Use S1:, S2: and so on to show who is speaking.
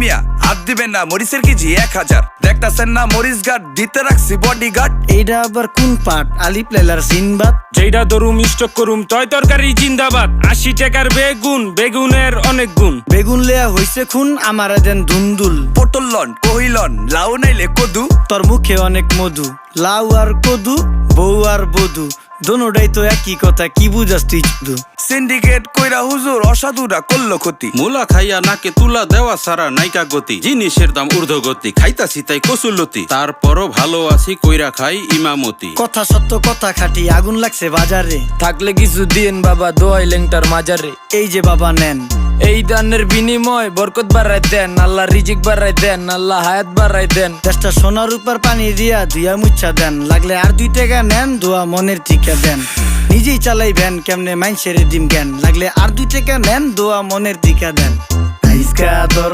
S1: মিয়া হাত দিবেন না, মরিচের কেজি 1000। দেখতাছেন না মরিচ গার্ড দিতে রাখছি বডিগার্ড।
S2: এইটা আবার কোন পাট? আলিফ লাইলার সিনবাদ।
S3: যেইটা ধরুম স্টক করুম তয় তরকারি জিন্দাবাদ। 80 টাকার বেগুন, বেগুনের অনেক গুণ।
S2: বেগুন লেয়া হইছে খুন, আমারে দেন ধুন্দুল।
S1: পটল লন কহিলন লাউ নাইলে কদু।
S2: তোর মুখে অনেক মধু, লাউ আর কদু, বউ আর বধু, দোনোটাই তো একই কথা, কি বুঝাস তুই শুধু?
S1: সিন্ডিকেট কইরা হুজুর অসাধুরা করলো ক্ষতি।
S4: মুলা খাইয়া নাকে তুলা দেওয়া সারা নাইকা গতি। জিনিসের দাম ঊর্ধ্বগতি, খাইতাছি তাই কসুলতি। তারপরও ভালো আছি কইরা খাই ইমামতি।
S2: কথা সত্য কথা খাটি, আগুন লাগছে বাজারে।
S5: থাকলে কিছু দিন বাবা, দোয়াই লেংটার মাজারে।
S2: এই যে বাবা নেন,
S5: এই দানের বিনিময় বরকত বাড়াই দেন, আল্লাহ রিজিক বাড়াই দেন, আল্লাহ হায়াত বাড়াই দেন।
S2: দেশটা সোনার উপর পানি দিয়া ধুইয়া মুচ্ছা দেন। লাগলে আর 2 টাকা নেন, দোয়া মনের টিকা দেন। নিজেই চালাই ভ্যান, কেমনে মাইনসেরে দিম জ্ঞান। লাগলে আর 2 টাকা নেন, দোয়া মনের টিকা দেন। আইসকা তোর